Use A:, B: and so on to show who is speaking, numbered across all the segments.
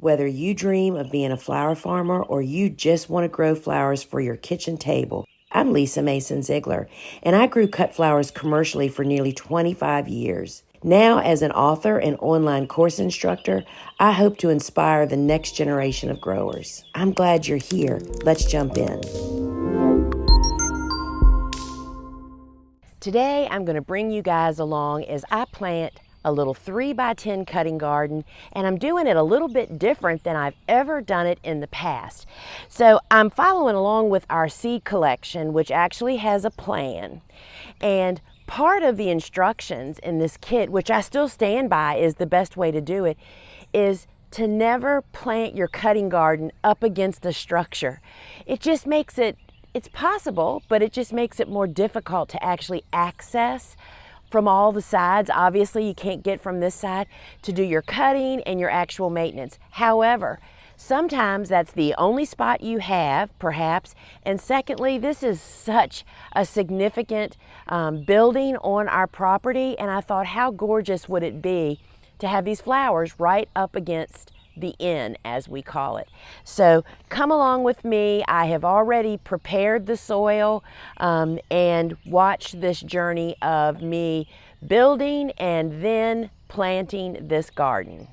A: Whether you dream of being a flower farmer or you just want to grow flowers for your kitchen table, I'm Lisa Mason Ziegler, and I grew cut flowers commercially for nearly 25 years. Now, as an author and online course instructor, I hope to inspire the next generation of growers. I'm glad you're here. Let's jump in. Today, I'm going to bring you guys along as I plant a little 3x10 cutting garden, and I'm doing it a little bit different than I've ever done it in the past. So I'm following along with our seed collection, which actually has a plan. And part of the instructions in this kit, which I still stand by is the best way to do it, is to never plant your cutting garden up against a structure. It just makes it's possible, but it just makes it more difficult to actually access from all the sides. Obviously, you can't get from this side to do your cutting and your actual maintenance. However, sometimes that's the only spot you have, perhaps. And secondly, this is such a significant building on our property, and I thought, how gorgeous would it be to have these flowers right up against the inn, as we call it. So come along with me. I have already prepared the soil and watch this journey of me building and then planting this garden.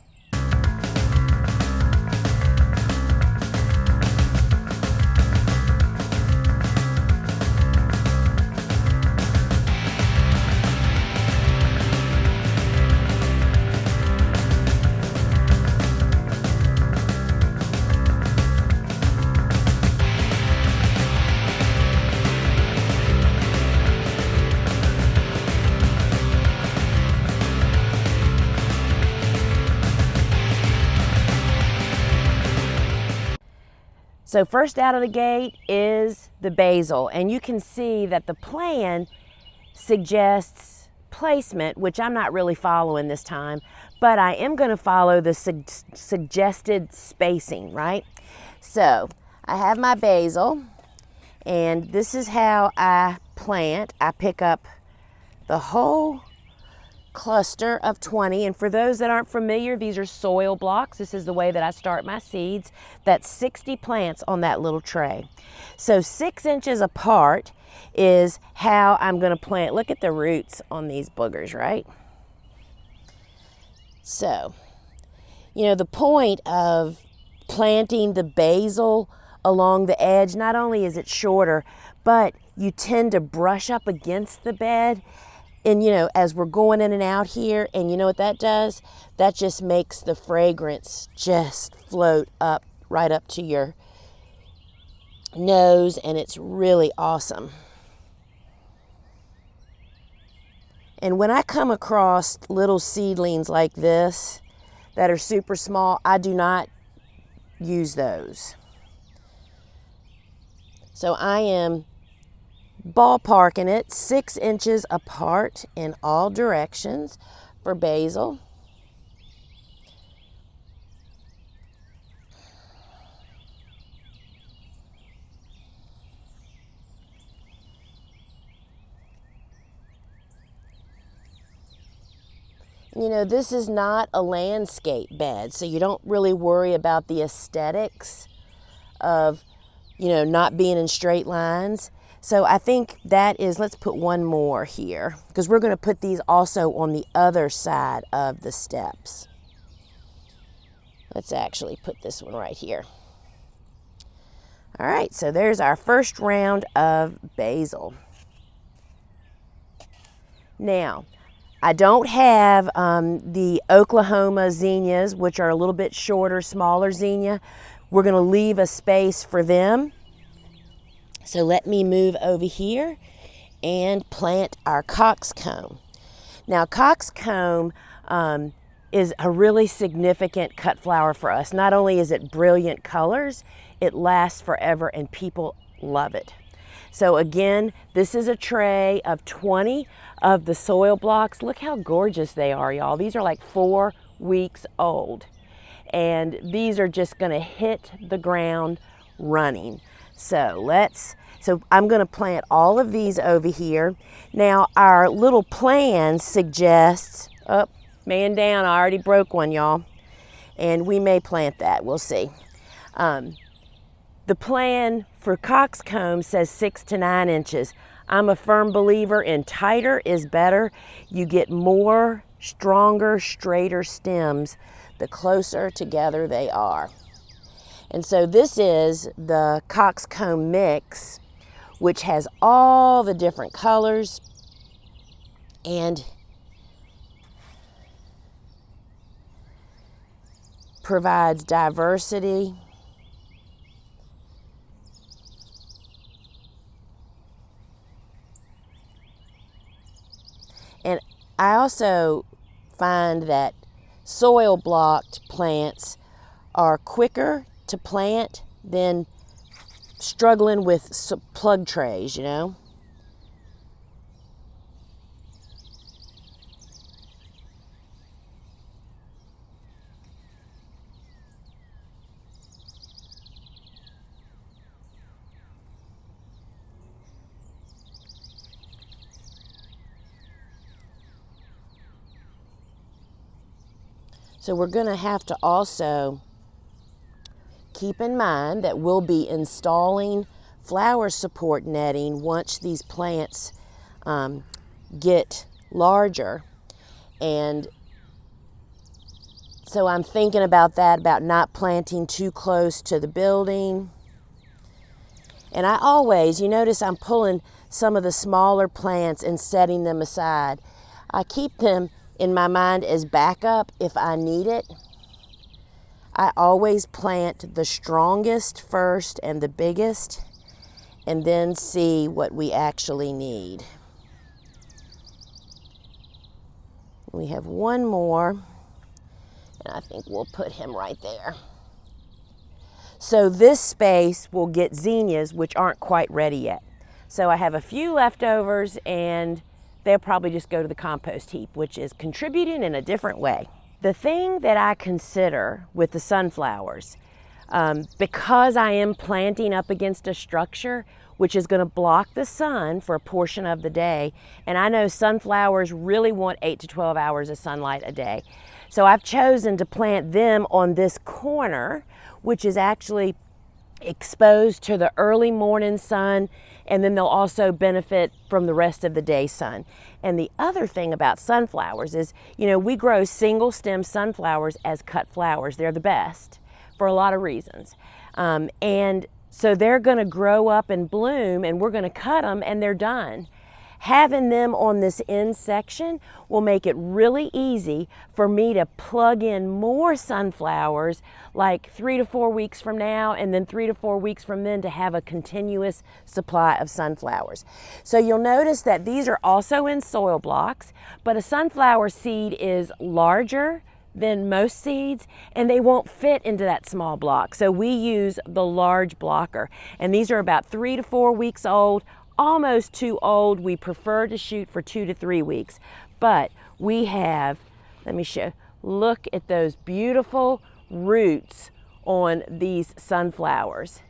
A: So first out of the gate is the basil, and you can see that the plan suggests placement, which I'm not really following this time, but I am going to follow the suggested spacing, right? So I have my basil, and this is how I plant. I pick up the whole cluster of 20, and for those that aren't familiar, these are soil blocks. This is the way that I start my seeds. That's 60 plants on that little tray. So 6 inches apart is how I'm going to plant. Look at the roots on these boogers, right? So, you know, the point of planting the basil along the edge, not only is it shorter, but you tend to brush up against the bed. And you know, as we're going in and out here, and you know what that does? That just makes the fragrance just float up, right up to your nose, and it's really awesome. And when I come across little seedlings like this that are super small, I do not use those. So I am ballparking it 6 inches apart in all directions for basil. You know, this is not a landscape bed, so you don't really worry about the aesthetics of, you know, not being in straight lines. So I think that is, let's put one more here, because we're going to put these also on the other side of the steps. Let's actually put this one right here. All right, so there's our first round of basil. Now, I don't have the Oklahoma zinnias, which are a little bit shorter, smaller zinnia. We're going to leave a space for them. So let me move over here and plant our cockscomb. Now, cockscomb is a really significant cut flower for us. Not only is it brilliant colors, it lasts forever and people love it. So again, this is a tray of 20 of the soil blocks. Look how gorgeous they are, y'all. These are like 4 weeks old. And these are just gonna hit the ground running. So I'm going to plant all of these over here. Now our little plan suggests, oh, man down, I already broke one, y'all. and we may plant that, we'll see. The plan for cockscomb says 6 to 9 inches. I'm a firm believer in tighter is better. You get more, stronger, straighter stems the closer together they are. And so this is the cockscomb mix, which has all the different colors and provides diversity. And I also find that soil blocked plants are quicker to plant than struggling with plug trays, you know. So we're going to have to also keep in mind that we'll be installing flower support netting once these plants get larger. And so I'm thinking about that, about not planting too close to the building. And I always, you notice I'm pulling some of the smaller plants and setting them aside. I keep them in my mind as backup if I need it. I always plant the strongest first and the biggest, and then see what we actually need. We have one more, and I think we'll put him right there. So this space will get zinnias, which aren't quite ready yet. So I have a few leftovers, and they'll probably just go to the compost heap, which is contributing in a different way. The thing that I consider with the sunflowers, because I am planting up against a structure which is going to block the sun for a portion of the day, and I know sunflowers really want 8 to 12 hours of sunlight a day. So I've chosen to plant them on this corner, which is actually exposed to the early morning sun, and then they'll also benefit from the rest of the day sun. And the other thing about sunflowers is, you know, we grow single stem sunflowers as cut flowers. They're the best for a lot of reasons. And so they're going to grow up and bloom, and we're going to cut them and they're done. Having them on this end section will make it really easy for me to plug in more sunflowers like 3 to 4 weeks from now, and then 3 to 4 weeks from then, to have a continuous supply of sunflowers. So you'll notice that these are also in soil blocks, but a sunflower seed is larger than most seeds, and they won't fit into that small block. So we use the large blocker, and these are about 3 to 4 weeks old, almost too old. We prefer to shoot for 2 to 3 weeks, but we have, let me show, look at those beautiful roots on these sunflowers.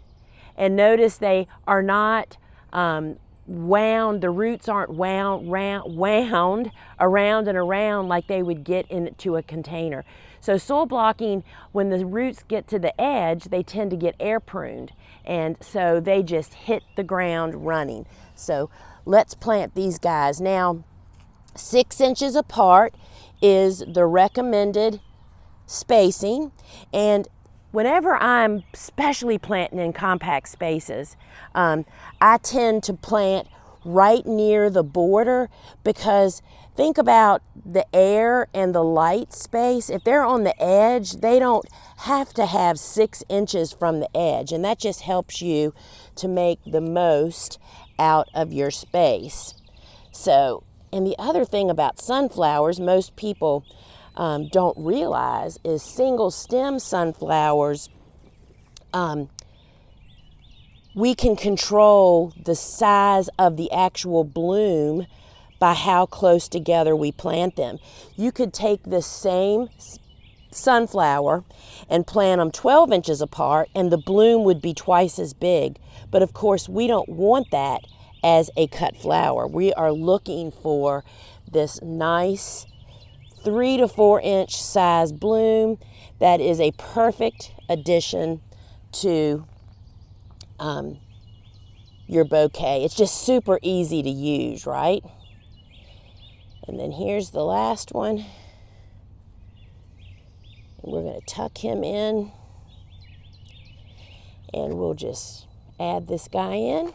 A: And notice they are not wound, the roots aren't wound around and around like they would get into a container. So soil blocking, when the roots get to the edge, they tend to get air pruned, and so they just hit the ground running. So let's plant these guys. Now, 6 inches apart is the recommended spacing, and whenever I'm especially planting in compact spaces, I tend to plant right near the border, because think about the air and the light space. If they're on the edge, they don't have to have 6 inches from the edge, and that just helps you to make the most out of your space. So, and the other thing about sunflowers most people don't realize is single stem sunflowers, we can control the size of the actual bloom by how close together we plant them. You could take the same sunflower and plant them 12 inches apart, and the bloom would be twice as big. But of course, we don't want that as a cut flower. We are looking for this nice 3 to 4 inch size bloom that is a perfect addition to your bouquet. It's just super easy to use, right? And then here's the last one. And we're going to tuck him in, and we'll just add this guy in.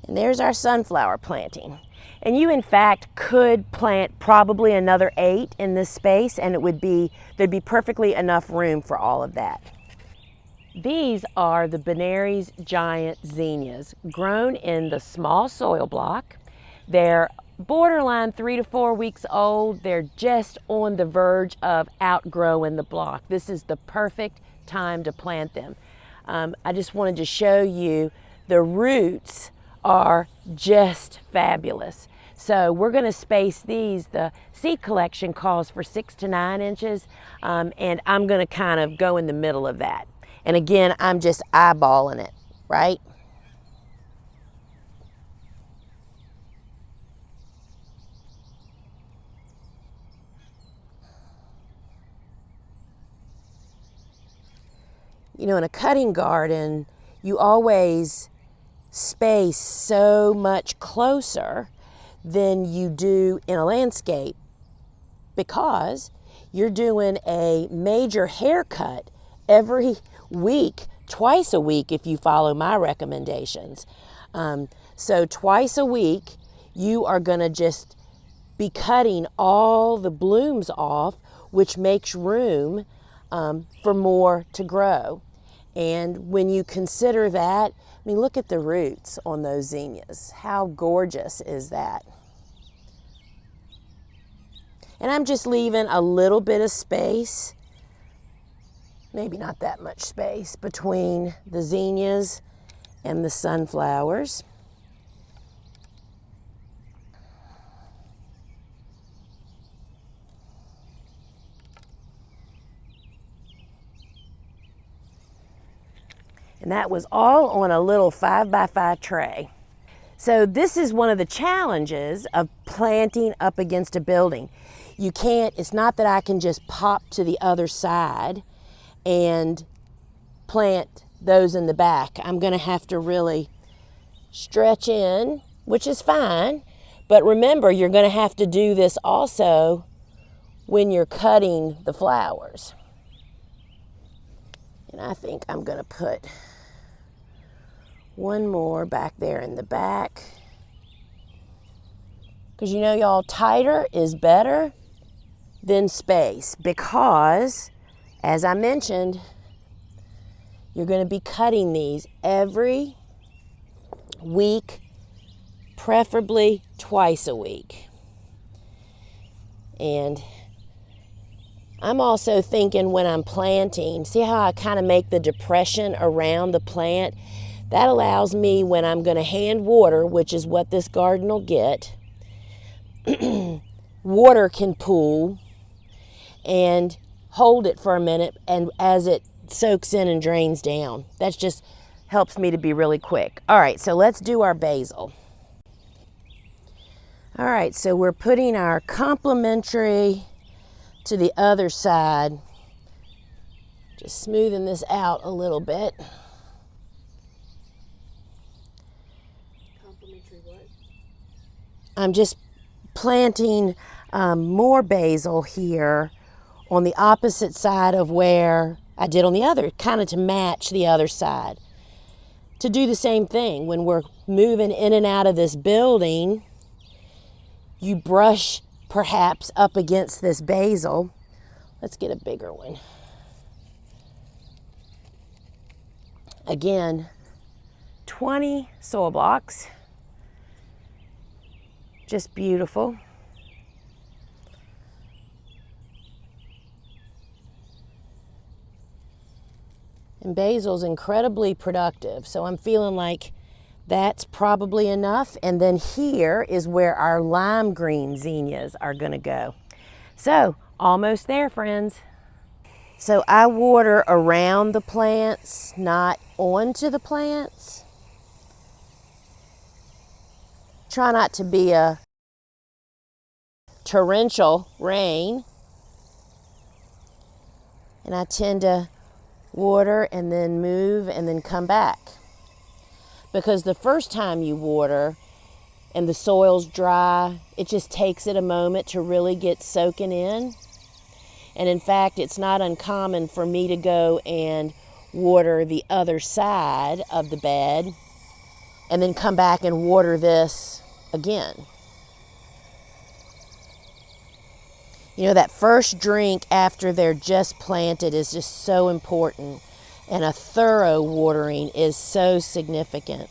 A: And there's our sunflower planting. And you, in fact, could plant probably another 8 in this space, and there'd be perfectly enough room for all of that. These are the Benary's giant zinnias, grown in the small soil block. They're borderline 3 to 4 weeks old. They're just on the verge of outgrowing the block. This is the perfect time to plant them. I just wanted to show you the roots are just fabulous. So we're going to space these. The seed collection calls for 6 to 9 inches, and I'm going to kind of go in the middle of that. And again, I'm just eyeballing it, right? You know, in a cutting garden, you always space so much closer than you do in a landscape because you're doing a major haircut every week, twice a week if you follow my recommendations. So twice a week, you are going to just be cutting all the blooms off, which makes room for more to grow. And when you consider that, I mean, look at the roots on those zinnias. How gorgeous is that? And I'm just leaving a little bit of space, maybe not that much space, between the zinnias and the sunflowers. And that was all on a little 5x5 tray. So this is one of the challenges of planting up against a building. You can't, it's not that I can just pop to the other side and plant those in the back. I'm going to have to really stretch in, which is fine. But remember, you're going to have to do this also when you're cutting the flowers. And I think I'm going to put one more back there in the back. Because you know, y'all, tighter is better than space because, as I mentioned, you're going to be cutting these every week, preferably twice a week. And I'm also thinking when I'm planting, see how I kind of make the depression around the plant? That allows me, when I'm going to hand water, which is what this garden will get, water can pool and hold it for a minute, and as it soaks in and drains down. That just helps me to be really quick. All right, so let's do our basil. All right, so we're putting our complementary to the other side. Just smoothing this out a little bit. Complementary what? I'm just planting more basil here on the opposite side of where I did on the other, kind of to match the other side. To do the same thing, when we're moving in and out of this building, you brush perhaps up against this basil. Let's get a bigger one. Again, 20 soil blocks. Just beautiful. And basil's incredibly productive, so I'm feeling like that's probably enough. And then here is where our lime green zinnias are going to go. So almost there, friends. So I water around the plants, not onto the plants. Try not to be a torrential rain. And I tend to water and then move and then come back. Because the first time you water and the soil's dry, it just takes it a moment to really get soaking in. And in fact, it's not uncommon for me to go and water the other side of the bed and then come back and water this again. You know, that first drink after they're just planted is just so important, and a thorough watering is so significant.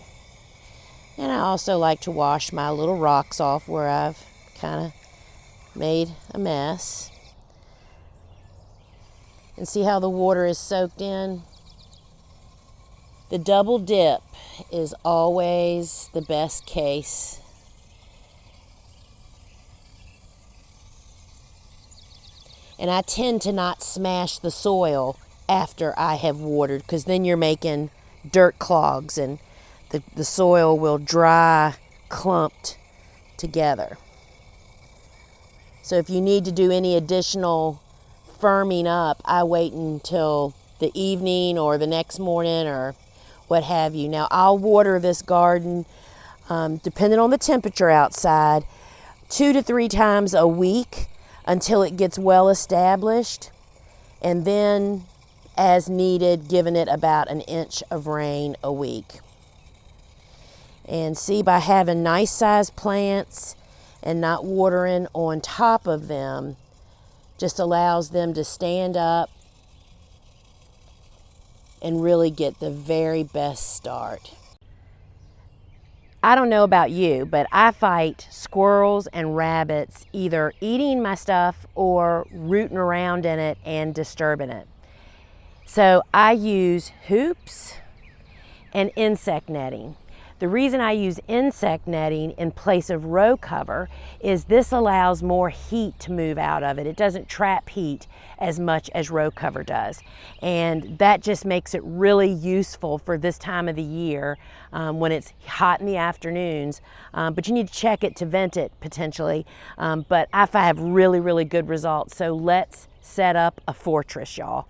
A: And I also like to wash my little rocks off where I've kind of made a mess. And see how the water is soaked in? The double dip is always the best case. And I tend to not smash the soil after I have watered, because then you're making dirt clogs and the soil will dry clumped together. So if you need to do any additional firming up, I wait until the evening or the next morning or what have you. Now I'll water this garden, depending on the temperature outside, 2 to 3 times a week until it gets well established, and then as needed, giving it about 1 inch of rain a week. And see, by having nice sized plants and not watering on top of them, just allows them to stand up and really get the very best start. I don't know about you, but I fight squirrels and rabbits either eating my stuff or rooting around in it and disturbing it. So I use hoops and insect netting. The reason I use insect netting in place of row cover is this allows more heat to move out of it. It doesn't trap heat as much as row cover does. And that just makes it really useful for this time of the year when it's hot in the afternoons. But you need to check it to vent it potentially. But I have really, really good results. So let's set up a fortress, y'all.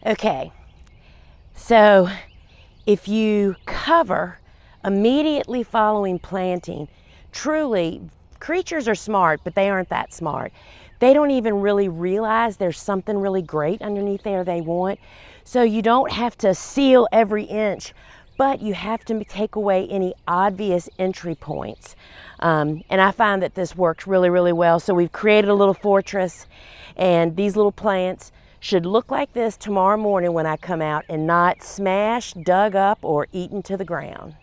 A: Okay, so if you cover immediately following planting, truly, creatures are smart, but they aren't that smart. They don't even really realize there's something really great underneath there they want. So you don't have to seal every inch, but you have to take away any obvious entry points. And I find that this works really, really well. So we've created a little fortress, and these little plants should look like this tomorrow morning when I come out and not smashed, dug up, or eaten to the ground.